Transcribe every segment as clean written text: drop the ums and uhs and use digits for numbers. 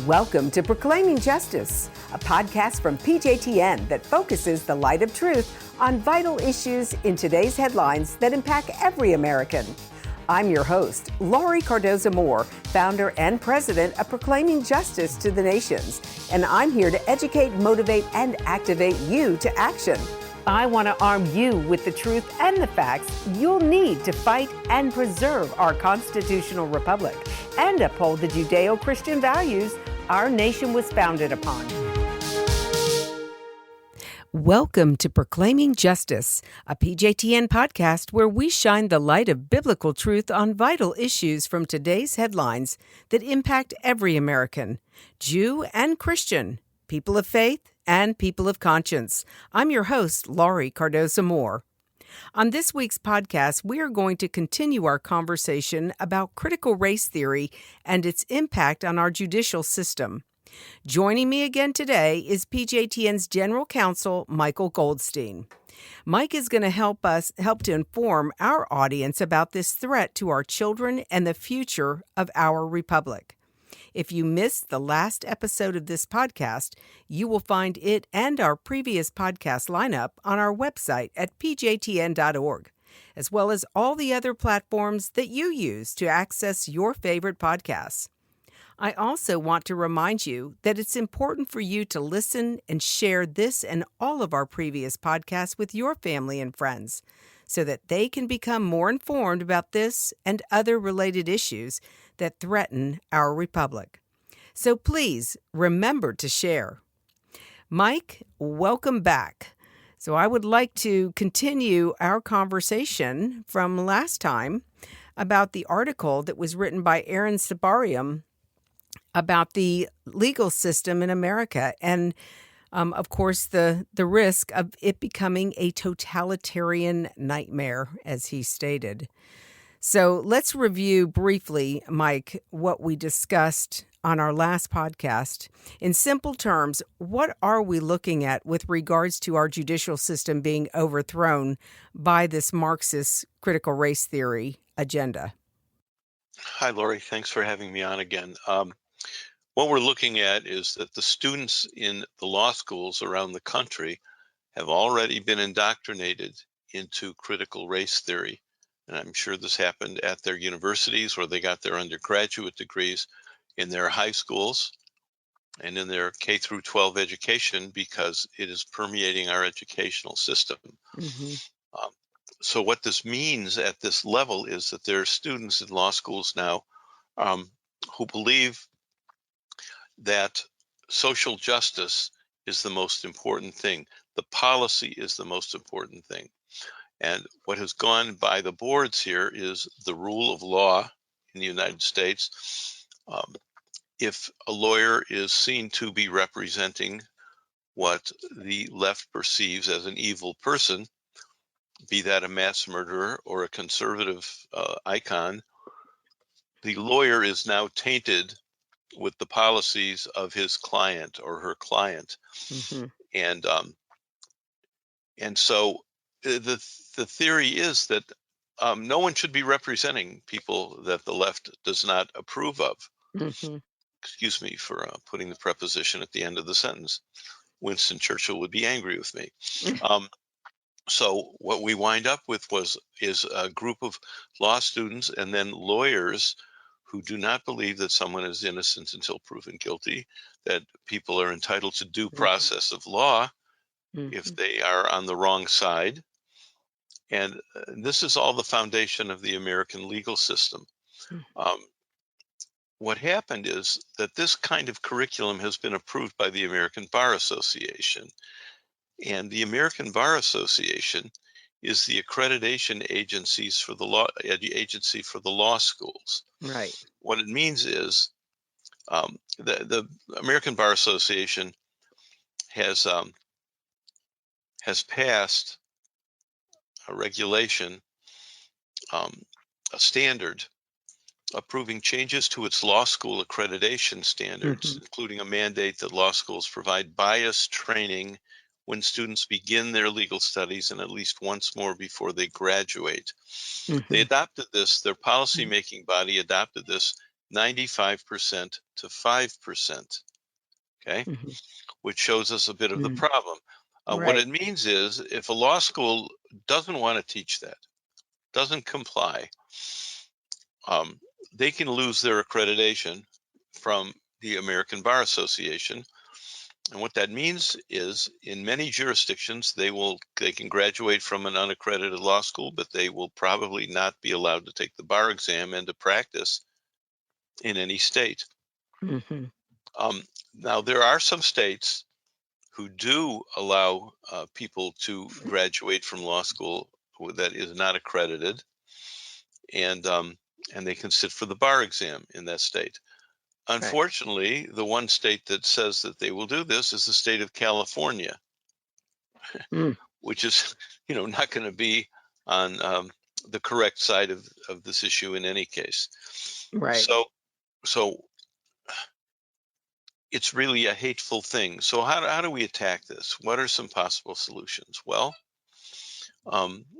Welcome to Proclaiming Justice, a podcast from PJTN that focuses the light of truth on vital issues in today's headlines that impact every American. I'm your host, Laurie Cardoza Moore, founder and president of Proclaiming Justice to the Nations, and I'm here to educate, motivate, and activate you to action. I want to arm you with the truth and the facts you'll need to fight and preserve our constitutional republic and uphold the Judeo-Christian values our nation was founded upon. Welcome to Proclaiming Justice, a PJTN podcast where we shine the light of biblical truth on vital issues from today's headlines that impact every American, Jew and Christian, people of faith and people of conscience. I'm your host, Laurie Cardoza Moore. On this week's podcast, we are going to continue our conversation about critical race theory and its impact on our judicial system. Joining me again today is PJTN's General Counsel, Michael Goldstein. Mike is going to help to inform our audience about this threat to our children and the future of our republic. If you missed the last episode of this podcast, you will find it and our previous podcast lineup on our website at pjtn.org, as well as all the other platforms that you use to access your favorite podcasts. I also want to remind you that it's important for you to listen and share this and all of our previous podcasts with your family and friends so that they can become more informed about this and other related issues that threaten our republic. So please remember to share. Mike, welcome back. So I would like to continue our conversation from last time about the article that was written by Aaron Sabarium about the legal system in America and, of course, the risk of it becoming a totalitarian nightmare, as he stated. So let's review briefly, Mike, what we discussed on our last podcast. In simple terms, what are we looking at with regards to our judicial system being overthrown by this Marxist critical race theory agenda? Hi, Laurie. Thanks for having me on again. What we're looking at is that the students in the law schools around the country have already been indoctrinated into critical race theory. And I'm sure this happened at their universities where they got their undergraduate degrees, in their high schools, and in their K through 12 education, because it is permeating our educational system. Mm-hmm. So what this means at this level is that there are students in law schools now who believe that social justice is the most important thing. The policy is the most important thing. And what has gone by the boards here is the rule of law in the United States. If a lawyer is seen to be representing what the left perceives as an evil person, be that a mass murderer or a conservative icon, the lawyer is now tainted with the policies of his client or her client. Mm-hmm. And so the theory is that no one should be representing people that the left does not approve of. Mm-hmm. Excuse me for putting the preposition at the end of the sentence. Winston Churchill would be angry with me. So what we wind up with is a group of law students and then lawyers who do not believe that someone is innocent until proven guilty, that people are entitled to due process of law if they are on the wrong side. And this is all the foundation of the American legal system. What happened is that this kind of curriculum has been approved by the American Bar Association. And the American Bar Association is the accreditation agency for the law schools. Right. What it means is the American Bar Association has passed a regulation, a standard approving changes to its law school accreditation standards, including a mandate that law schools provide bias training when students begin their legal studies and at least once more before they graduate. They adopted this, their policymaking body adopted this 95% to 5%. Okay, which shows us a bit of the problem. What it means is if a law school doesn't want to teach that, doesn't comply, they can lose their accreditation from the American Bar Association. And what that means is in many jurisdictions, they can graduate from an unaccredited law school, but they will probably not be allowed to take the bar exam and to practice in any state. Now, there are some states who do allow people to graduate from law school that is not accredited, and they can sit for the bar exam in that state. Unfortunately, the one state that says that they will do this is the state of California, which is, not going to be on the correct side of this issue in any case. So it's really a hateful thing. So how do we attack this? What are some possible solutions? Well,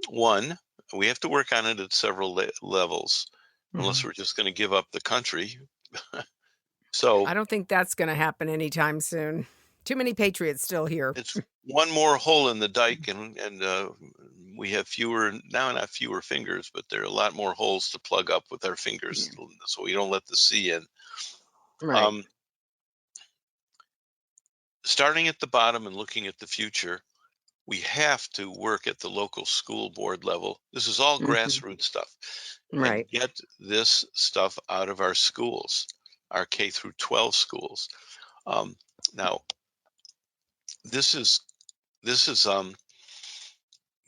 one, we have to work on it at several levels, unless we're just going to give up the country. So I don't think that's going to happen anytime soon. Too many patriots still here. It's one more hole in the dike, and we have not fewer fingers, but there are a lot more holes to plug up with our fingers, so we don't let the sea in. Starting at the bottom and looking at the future, we have to work at the local school board level. This is all grassroots stuff. And get this stuff out of our schools, our K through 12 schools. Now, this is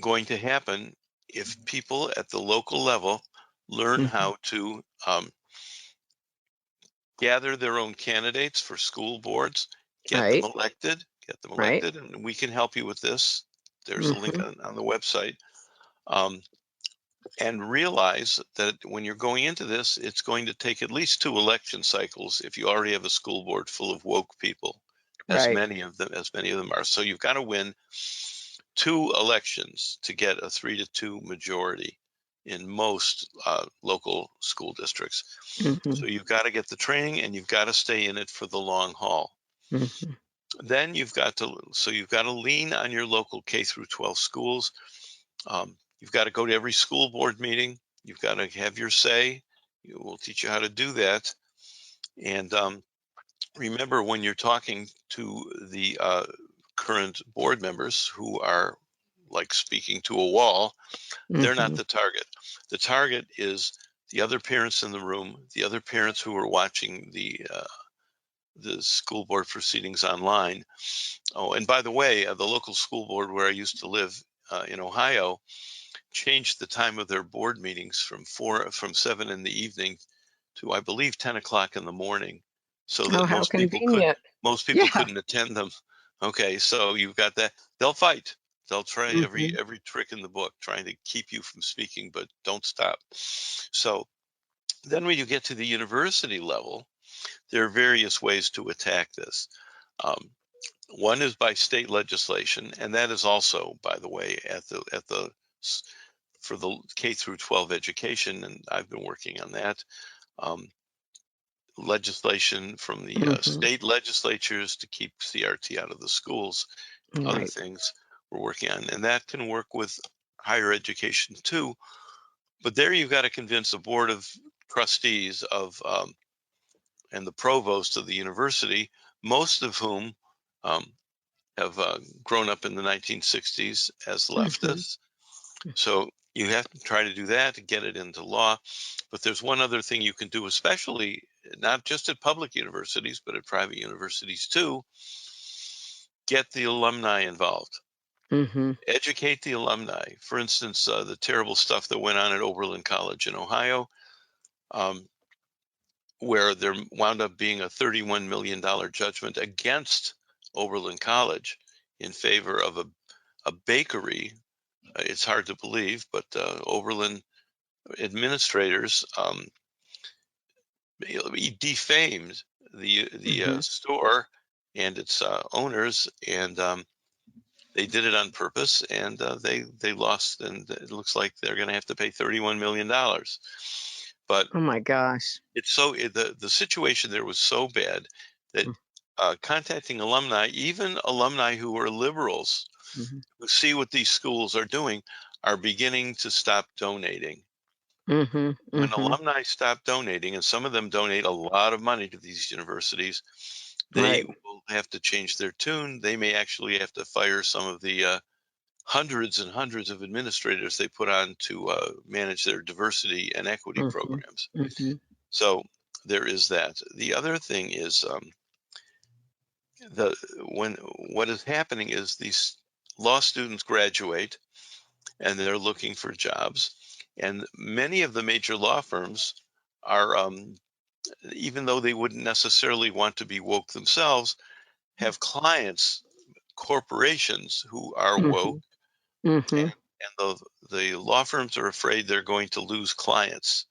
going to happen if people at the local level learn how to gather their own candidates for school boards, get them elected, and we can help you with this. There's a link on the website. And realize that when you're going into this, it's going to take at least 2 election cycles if you already have a school board full of woke people, as many of them are. So you've got to win 2 elections to get a 3-2 majority in most local school districts. So you've got to get the training, and you've got to stay in it for the long haul. Then you've got to lean on your local K through 12 schools. You've got to go to every school board meeting. You've got to have your say. We'll teach you how to do that. And remember, when you're talking to the current board members who are like speaking to a wall, they're not the target. The target is the other parents in the room, the other parents who are watching the school board proceedings online. Oh, and by the way, the local school board where I used to live in Ohio changed the time of their board meetings from 7 in the evening to, I believe, 10 o'clock in the morning, so that most people couldn't attend them. Okay, so you've got that. They'll fight. They'll try every trick in the book, trying to keep you from speaking, but don't stop. So then when you get to the university level, there are various ways to attack this. One is by state legislation, and that is also, by the way, for the K through 12 education, and I've been working on that. Legislation from the state legislatures to keep CRT out of the schools, other things we're working on, and that can work with higher education too. But there you've got to convince a board of trustees and the provost of the university, most of whom have grown up in the 1960s as leftists. So you have to try to do that to get it into law. But there's one other thing you can do, especially not just at public universities, but at private universities too. Get the alumni involved. Educate the alumni. For instance, the terrible stuff that went on at Oberlin College in Ohio, where there wound up being a $31 million judgment against Oberlin College in favor of a bakery. It's hard to believe, but Oberlin administrators defamed the store and its owners, and they did it on purpose, and they lost, and it looks like they're going to have to pay $31 million. But Oh my gosh. the situation there was so bad that contacting alumni, even alumni who are liberals, Mm-hmm. who see what these schools are doing, are beginning to stop donating. Mm-hmm. When Mm-hmm. alumni stop donating, and some of them donate a lot of money to these universities, they Right. will have to change their tune. They may actually have to fire some of the hundreds and hundreds of administrators they put on to manage their diversity and equity Mm-hmm. programs. Mm-hmm. So there is that. The other thing is the when what is happening is these law students graduate and they're looking for jobs, and many of the major law firms are, even though they wouldn't necessarily want to be woke themselves, have clients, corporations who are woke, Mm-hmm. Mm-hmm. and the law firms are afraid they're going to lose clients,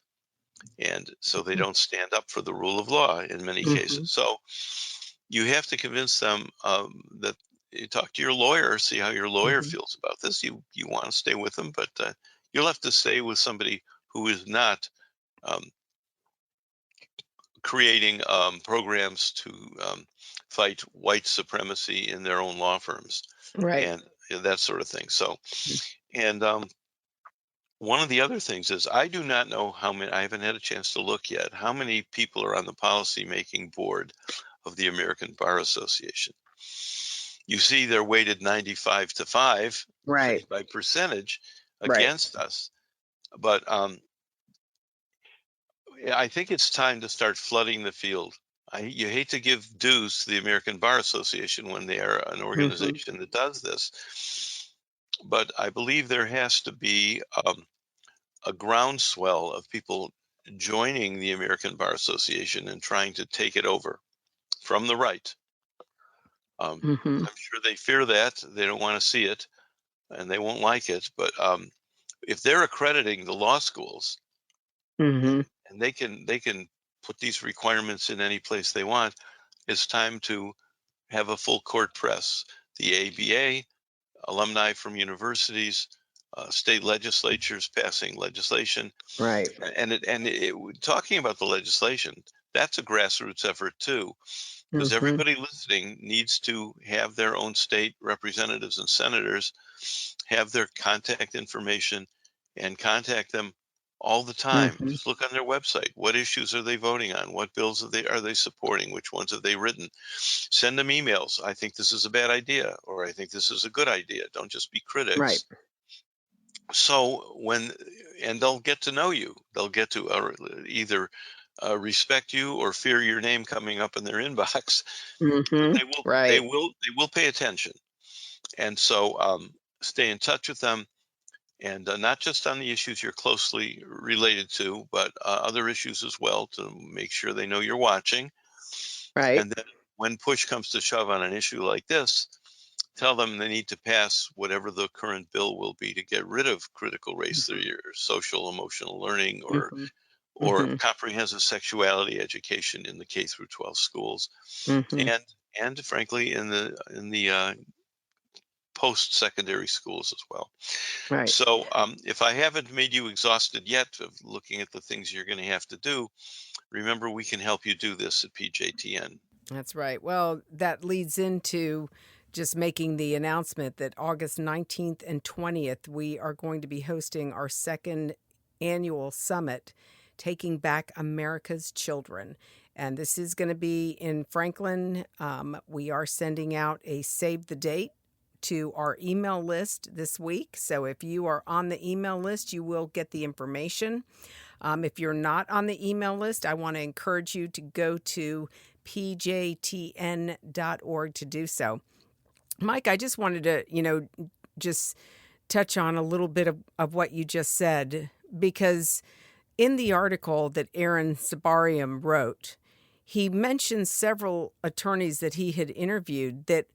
and so they don't stand up for the rule of law in many Mm-hmm. cases. So you have to convince them that you talk to your lawyer, see how your lawyer Mm-hmm. feels about this. You want to stay with them, but you'll have to stay with somebody who is not um, creating programs to fight white supremacy in their own law firms Right. and that sort of thing. So, and one of the other things is I do not know how many, I haven't had a chance to look yet, how many people are on the policy making board of the American Bar Association. You see, they're weighted 95-5 Right. by percentage Right. against us. But I think it's time to start flooding the field. You hate to give dues to the American Bar Association when they are an Mm-hmm. organization that does this, but I believe there has to be a groundswell of people joining the American Bar Association and trying to take it over from the right. Mm-hmm. I'm sure they fear that. They don't want to see it and they won't like it. But if they're accrediting the law schools Mm-hmm. and they can put these requirements in any place they want, it's time to have a full court press. The ABA, alumni from universities, state legislatures passing legislation, Right. talking about the legislation, that's a grassroots effort too, because Mm-hmm. everybody listening needs to have their own state representatives and senators have their contact information and contact them all the time. Mm-hmm. Just look on their website. What issues are they voting on? What bills are they supporting? Which ones have they written? Send them emails. I think this is a bad idea, or I think this is a good idea. Don't just be Right. critics. So and they'll get to know you. They'll get to either respect you or fear your name coming up in their inbox. Mm-hmm. They will. They Right. will. They will pay attention. And so stay in touch with them, and not just on the issues you're closely related to, but other issues as well, to make sure they know you're watching. Right. And then when push comes to shove on an issue like this, tell them they need to pass whatever the current bill will be to get rid of critical race theory or social emotional learning Mm-hmm. or Mm-hmm. comprehensive sexuality education in the K through 12 schools, Mm-hmm. and frankly in the post secondary schools as well. Right. So if I haven't made you exhausted yet of looking at the things you're going to have to do, remember we can help you do this at PJTN. That's right. Well, that leads into just making the announcement that August 19th and 20th, we are going to be hosting our second annual summit, Taking Back America's Children. And this is going to be in Franklin. We are sending out a save the date to our email list this week. So if you are on the email list, you will get the information. If you're not on the email list, I want to encourage you to go to pjtn.org to do so. Mike, I just wanted to, just touch on a little bit of what you just said, because in the article that Aaron Sabarium wrote, he mentioned several attorneys that he had interviewed that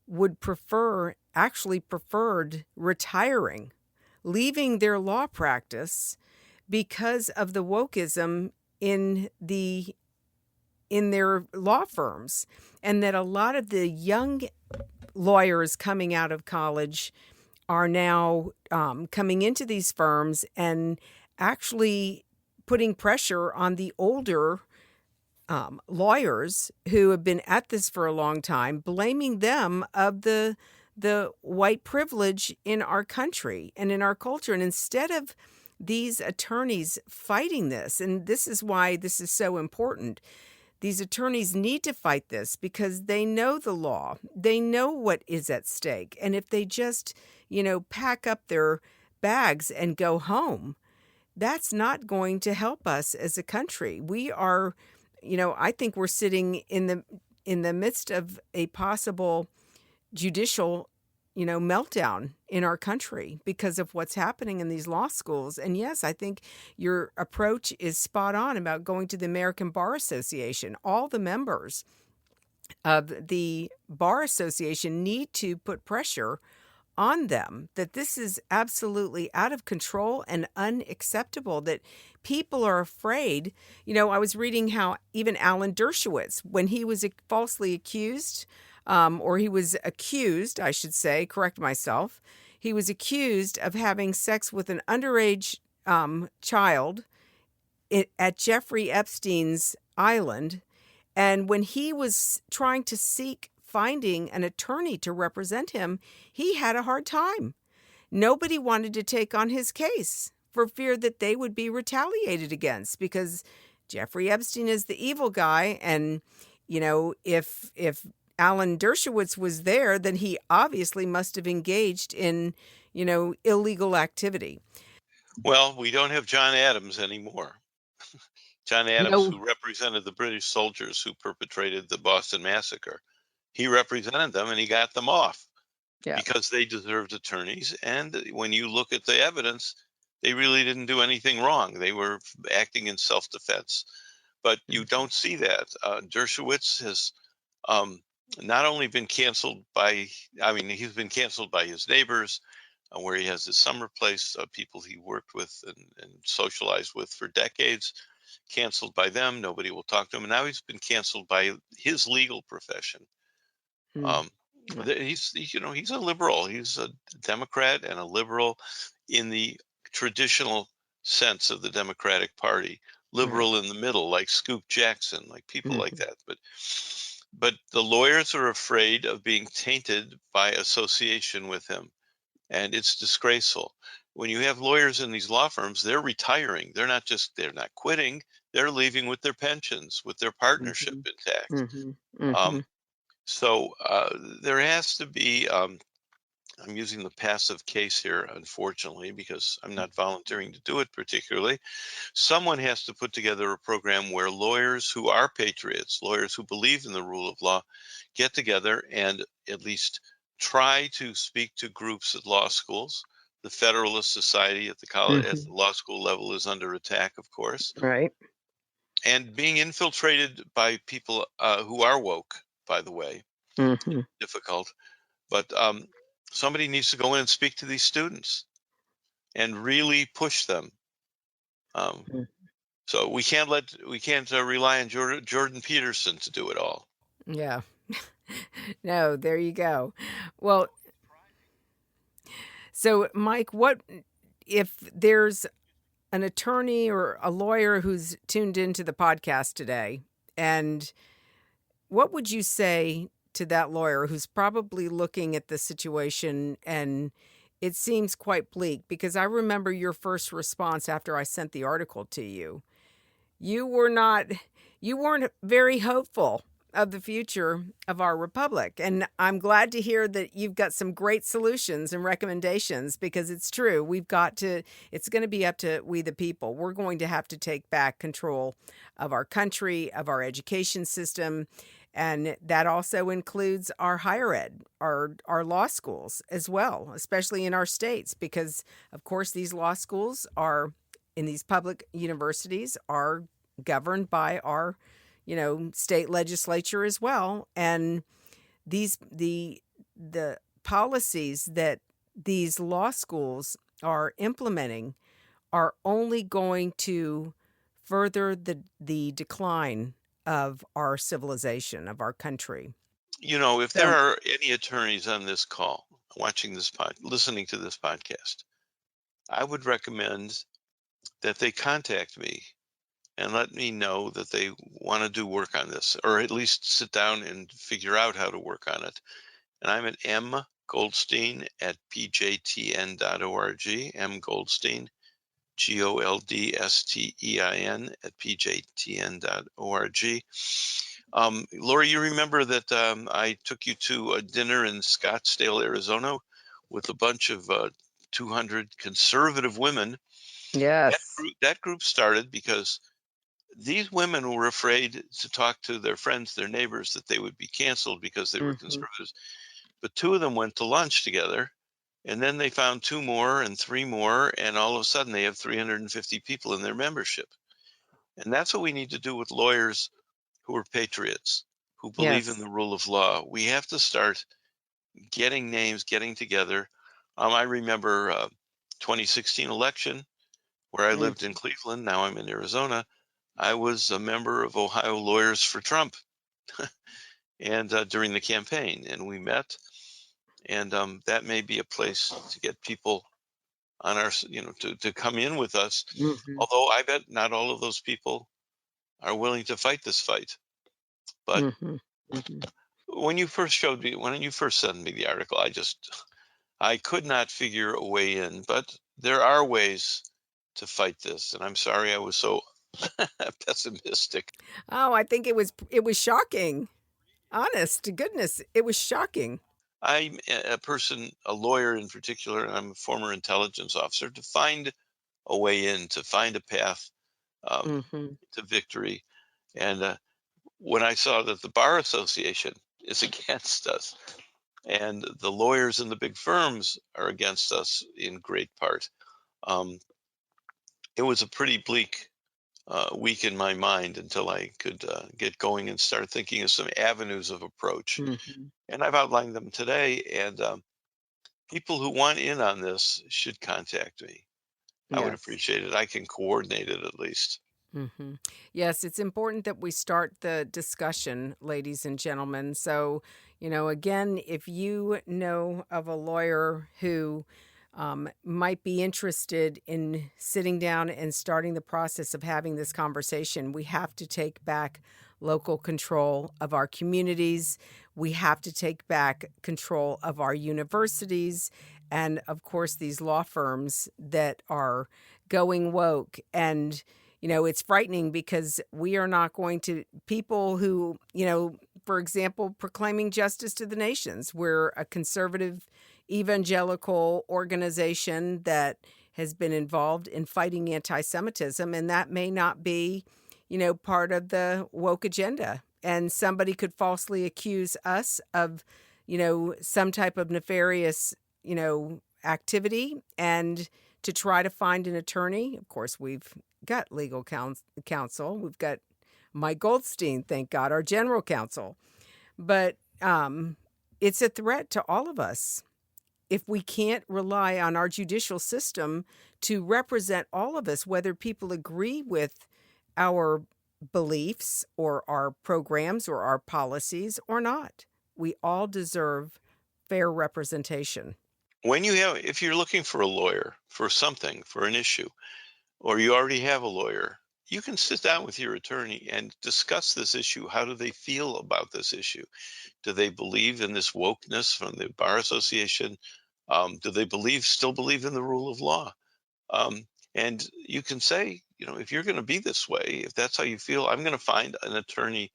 would preferred retiring, leaving their law practice because of the wokeism in their law firms, and that a lot of the young lawyers coming out of college are now coming into these firms and actually putting pressure on the older lawyers who have been at this for a long time, blaming them of the white privilege in our country and in our culture. And instead of these attorneys fighting this, and this is why this is so important, these attorneys need to fight this because they know the law. They know what is at stake. And if they just, pack up their bags and go home, that's not going to help us as a country. We are, I think we're sitting in the midst of a possible judicial, meltdown in our country because of what's happening in these law schools. And yes, I think your approach is spot on about going to the American Bar Association. All the members of the Bar Association need to put pressure on them that this is absolutely out of control and unacceptable, that people are afraid. I was reading how even Alan Dershowitz, when he was falsely accused, or he was accused, I should say, correct myself, he was accused of having sex with an underage child at Jeffrey Epstein's island. And when he was trying to finding an attorney to represent him, he had a hard time. Nobody wanted to take on his case for fear that they would be retaliated against, because Jeffrey Epstein is the evil guy. And, if Alan Dershowitz was there, then he obviously must have engaged in, illegal activity. Well, we don't have John Adams anymore. John Adams, No. who represented the British soldiers who perpetrated the Boston Massacre, he represented them and he got them off because they deserved attorneys. And when you look at the evidence, they really didn't do anything wrong. They were acting in self-defense. But you don't see that. Dershowitz has not only been canceled he's been canceled by his neighbors, where he has his summer place, people he worked with and socialized with for decades, canceled by them. Nobody will talk to him. And now he's been canceled by his legal profession. He's a liberal. He's a Democrat and a liberal in the traditional sense of the Democratic Party. Liberal in the middle, like Scoop Jackson, like people like that. But the lawyers are afraid of being tainted by association with him, and it's disgraceful. When you have lawyers in these law firms, they're retiring. They're not quitting. They're leaving with their pensions, with their partnership intact. So there has to be, I'm using the passive case here, unfortunately, because I'm not volunteering to do it particularly. Someone has to put together a program where lawyers who are patriots, lawyers who believe in the rule of law, get together and at least try to speak to groups at law schools. The Federalist Society at the college, at the law school level, is under attack, of course. Right. And being infiltrated by people who are woke, by the way, difficult. But somebody needs to go in and speak to these students and really push them. So we can't rely on Jordan Peterson to do it all. Yeah. No, there you go. Well, so Mike, what if there's an attorney or a lawyer who's tuned into the podcast today, and what would you say to that lawyer who's probably looking at the situation and it seems quite bleak? Because I remember your first response after I sent the article to you. You weren't very hopeful of the future of our republic. And I'm glad to hear that you've got some great solutions and recommendations, because it's true. It's going to be up to we the people. We're going to have to take back control of our country, of our education system. And that also includes our higher ed, our law schools as well, especially in our states, because of course these law schools in these public universities are governed by our state legislature as well. And the policies that these law schools are implementing are only going to further the decline of our civilization, of our country. If there are any attorneys on this call listening to this podcast, I would recommend that they contact me and let me know that they want to do work on this, or at least sit down and figure out how to work on it. And I'm at mgoldstein@pjtn.org, mgoldstein, Goldstein @pjtn.org. Laurie, you remember that I took you to a dinner in Scottsdale, Arizona, with a bunch of 200 conservative women. Yes. That group started because these women were afraid to talk to their friends, their neighbors, that they would be canceled because they were Hmm. conservatives. But two of them went to lunch together, and then they found two more and three more, and all of a sudden they have 350 people in their membership. And that's what we need to do with lawyers who are patriots, who believe in Yes. the rule of law. We have to start getting names, getting together. I remember 2016 election where I lived in Hmm. Cleveland. Now I'm in Arizona. I was a member of Ohio Lawyers for Trump, and during the campaign, and we met, and that may be a place to get people on our, to come in with us. Hmm. Although I bet not all of those people are willing to fight this fight. But Hmm. Hmm. when you first sent me the article, I could not figure a way in. But there are ways to fight this, and I'm sorry I was so pessimistic. Oh, I think it was shocking. Honest to goodness, it was shocking. I'm a person, a lawyer in particular, and I'm a former intelligence officer, to find a way in, to find a path um, Hmm. to victory. And when I saw that the Bar Association is against us and the lawyers in the big firms are against us in great part, um, it was a pretty bleak week in my mind until I could get going and start thinking of some avenues of approach. Hmm. And I've outlined them today. And people who want in on this should contact me. I would Yes. appreciate it. I can coordinate it at least. Hmm. Yes, it's important that we start the discussion, ladies and gentlemen. So, again, if you know of a lawyer who might be interested in sitting down and starting the process of having this conversation, we have to take back local control of our communities. We have to take back control of our universities. And of course, these law firms that are going woke. And it's frightening because we are not going to people who, for example, proclaiming justice to the nations. We're a conservative evangelical organization that has been involved in fighting anti Semitism, and that may not be, part of the woke agenda. And somebody could falsely accuse us of, some type of nefarious, activity. And to try to find an attorney, of course, we've got legal counsel. We've got Mike Goldstein, thank God, our general counsel. But it's a threat to all of us if we can't rely on our judicial system to represent all of us, whether people agree with our beliefs or our programs or our policies or not. We all deserve fair representation. If you're looking for a lawyer for something, for an issue, or you already have a lawyer, you can sit down with your attorney and discuss this issue. How do they feel about this issue? Do they believe in this wokeness from the Bar Association? Do they still believe in the rule of law? Um, and you can say, if you're going to be this way, if that's how you feel, I'm going to find an attorney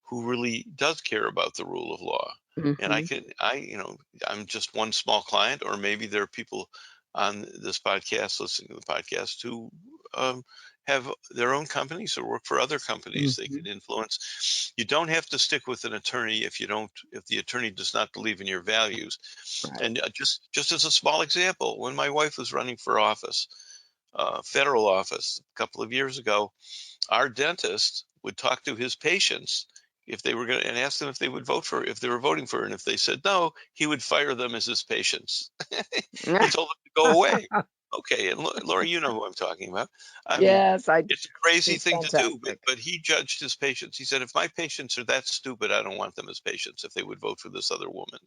who really does care about the rule of law. And Hmm. I'm just one small client, or maybe there are people on this podcast listening to the podcast who have their own companies or work for other companies they Hmm. can influence. You don't have to stick with an attorney if the attorney does not believe in your values. Right. And just as a small example, when my wife was running for office, federal office, a couple of years ago, our dentist would talk to his patients if they were going to and ask them if they would if they were voting for her, and if they said no, he would fire them as his patients. He told them to go away. Okay, and Laura, you know who I'm talking about. I mean, Yes, I. it's a crazy It's thing to do, fantastic. but he judged his patients. He said, if my patients are that stupid, I don't want them as patients if they would vote for this other woman.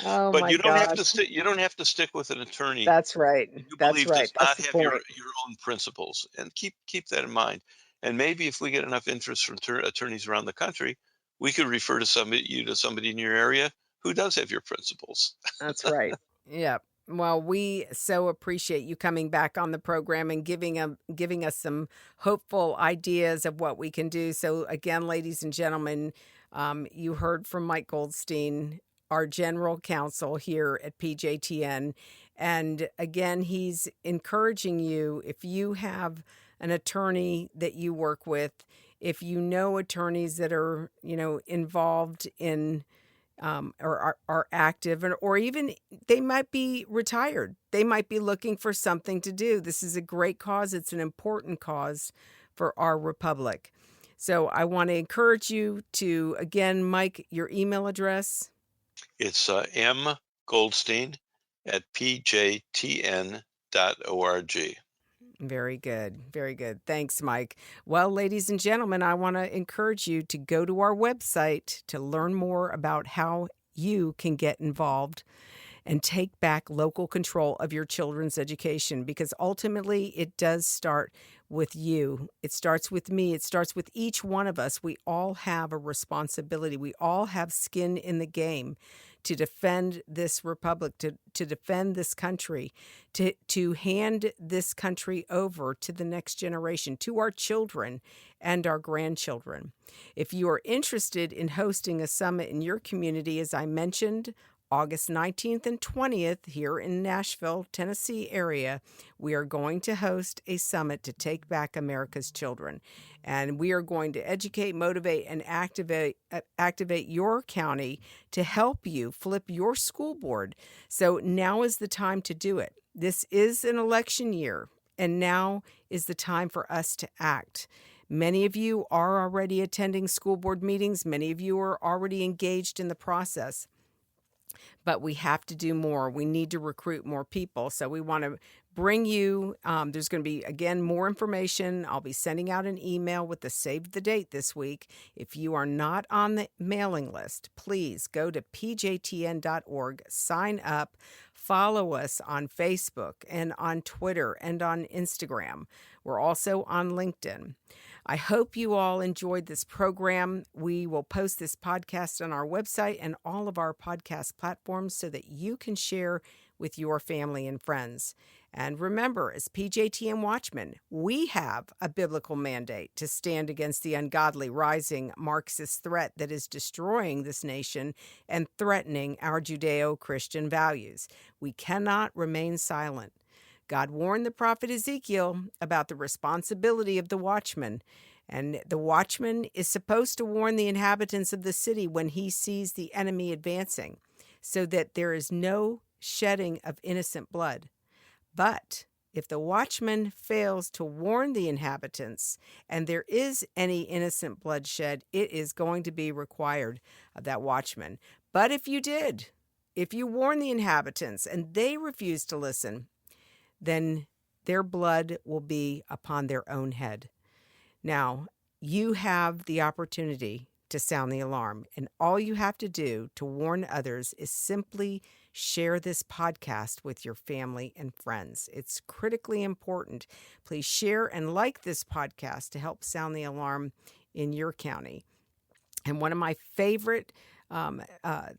Oh But my you don't have to gosh. stick. You don't have to stick with an attorney That's right. that you That's believe right. does That's not the have point. your own principles, and keep that in mind. And maybe if we get enough interest from attorneys around the country, we could refer to you to somebody in your area who does have your principles. That's right. Yeah. Well, we so appreciate you coming back on the program and giving us some hopeful ideas of what we can do. So again, ladies and gentlemen, you heard from Mike Goldstein, our general counsel here at PJTN. And again, he's encouraging you, if you have an attorney that you work with, if you know attorneys that are, involved in or are active, or even they might be retired. They might be looking for something to do. This is a great cause. It's an important cause for our republic. So I want to encourage you to, again, Mike, your email address. It's mgoldstein@pjtn.org. Very good. Very good. Thanks, Mike. Well, ladies and gentlemen, I want to encourage you to go to our website to learn more about how you can get involved and take back local control of your children's education, because ultimately it does start with you. It starts with me. It starts with each one of us. We all have a responsibility. We all have skin in the game to defend this republic, to defend this country, to hand this country over to the next generation, to our children and our grandchildren. If you are interested in hosting a summit in your community, as I mentioned, August 19th and 20th here in Nashville, Tennessee area, we are going to host a summit to take back America's children. And we are going to educate, motivate, and activate your county to help you flip your school board. So now is the time to do it. This is an election year, and now is the time for us to act. Many of you are already attending school board meetings. Many of you are already engaged in the process. But we have to do more. We need to recruit more people. So we want to bring you, there's going to be, again, more information. I'll be sending out an email with the save the date this week. If you are not on the mailing list, please go to pjtn.org, sign up, follow us on Facebook and on Twitter and on Instagram. We're also on LinkedIn. I hope you all enjoyed this program. We will post this podcast on our website and all of our podcast platforms so that you can share with your family and friends. And remember, as PJTN Watchmen, we have a biblical mandate to stand against the ungodly, rising Marxist threat that is destroying this nation and threatening our Judeo-Christian values. We cannot remain silent. God warned the prophet Ezekiel about the responsibility of the watchman, and the watchman is supposed to warn the inhabitants of the city when he sees the enemy advancing, so that there is no shedding of innocent blood. But if the watchman fails to warn the inhabitants and there is any innocent bloodshed, it is going to be required of that watchman. But if you warn the inhabitants and they refuse to listen, then their blood will be upon their own head. Now, you have the opportunity to sound the alarm, and all you have to do to warn others is simply share this podcast with your family and friends. It's critically important. Please share and like this podcast to help sound the alarm in your county. And one of my favorite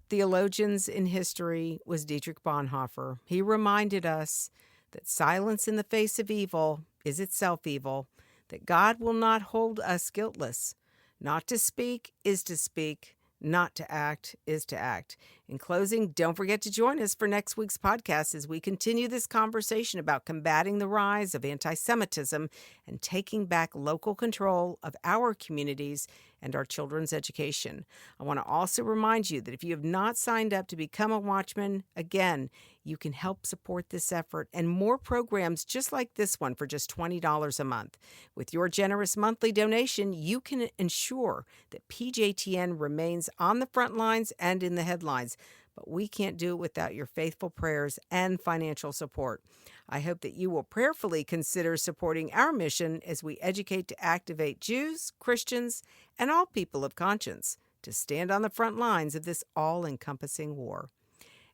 theologians in history was Dietrich Bonhoeffer. He reminded us that silence in the face of evil is itself evil, that God will not hold us guiltless. Not to speak is to speak, not to act is to act. In closing, don't forget to join us for next week's podcast as we continue this conversation about combating the rise of anti-Semitism and taking back local control of our communities and our children's education. I want to also remind you that if you have not signed up to become a watchman, again, you can help support this effort and more programs just like this one for just $20 a month. With your generous monthly donation, you can ensure that PJTN remains on the front lines and in the headlines. But we can't do it without your faithful prayers and financial support. I hope that you will prayerfully consider supporting our mission as we educate to activate Jews, Christians, and all people of conscience to stand on the front lines of this all-encompassing war.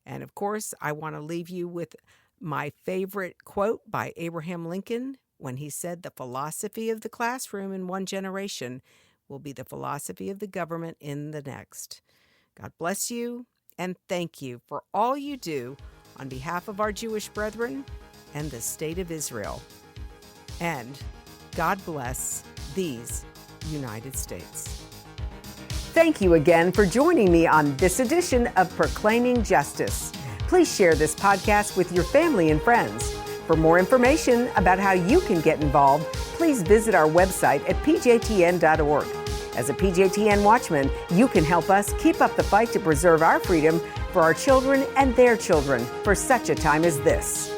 And of course, I want to leave you with my favorite quote by Abraham Lincoln when he said, "The philosophy of the classroom in one generation will be the philosophy of the government in the next." God bless you, and thank you for all you do on behalf of our Jewish brethren and the state of Israel. And God bless these United States. Thank you again for joining me on this edition of Proclaiming Justice. Please share this podcast with your family and friends. For more information about how you can get involved, please visit our website at pjtn.org. As a PJTN Watchman, you can help us keep up the fight to preserve our freedom for our children and their children for such a time as this.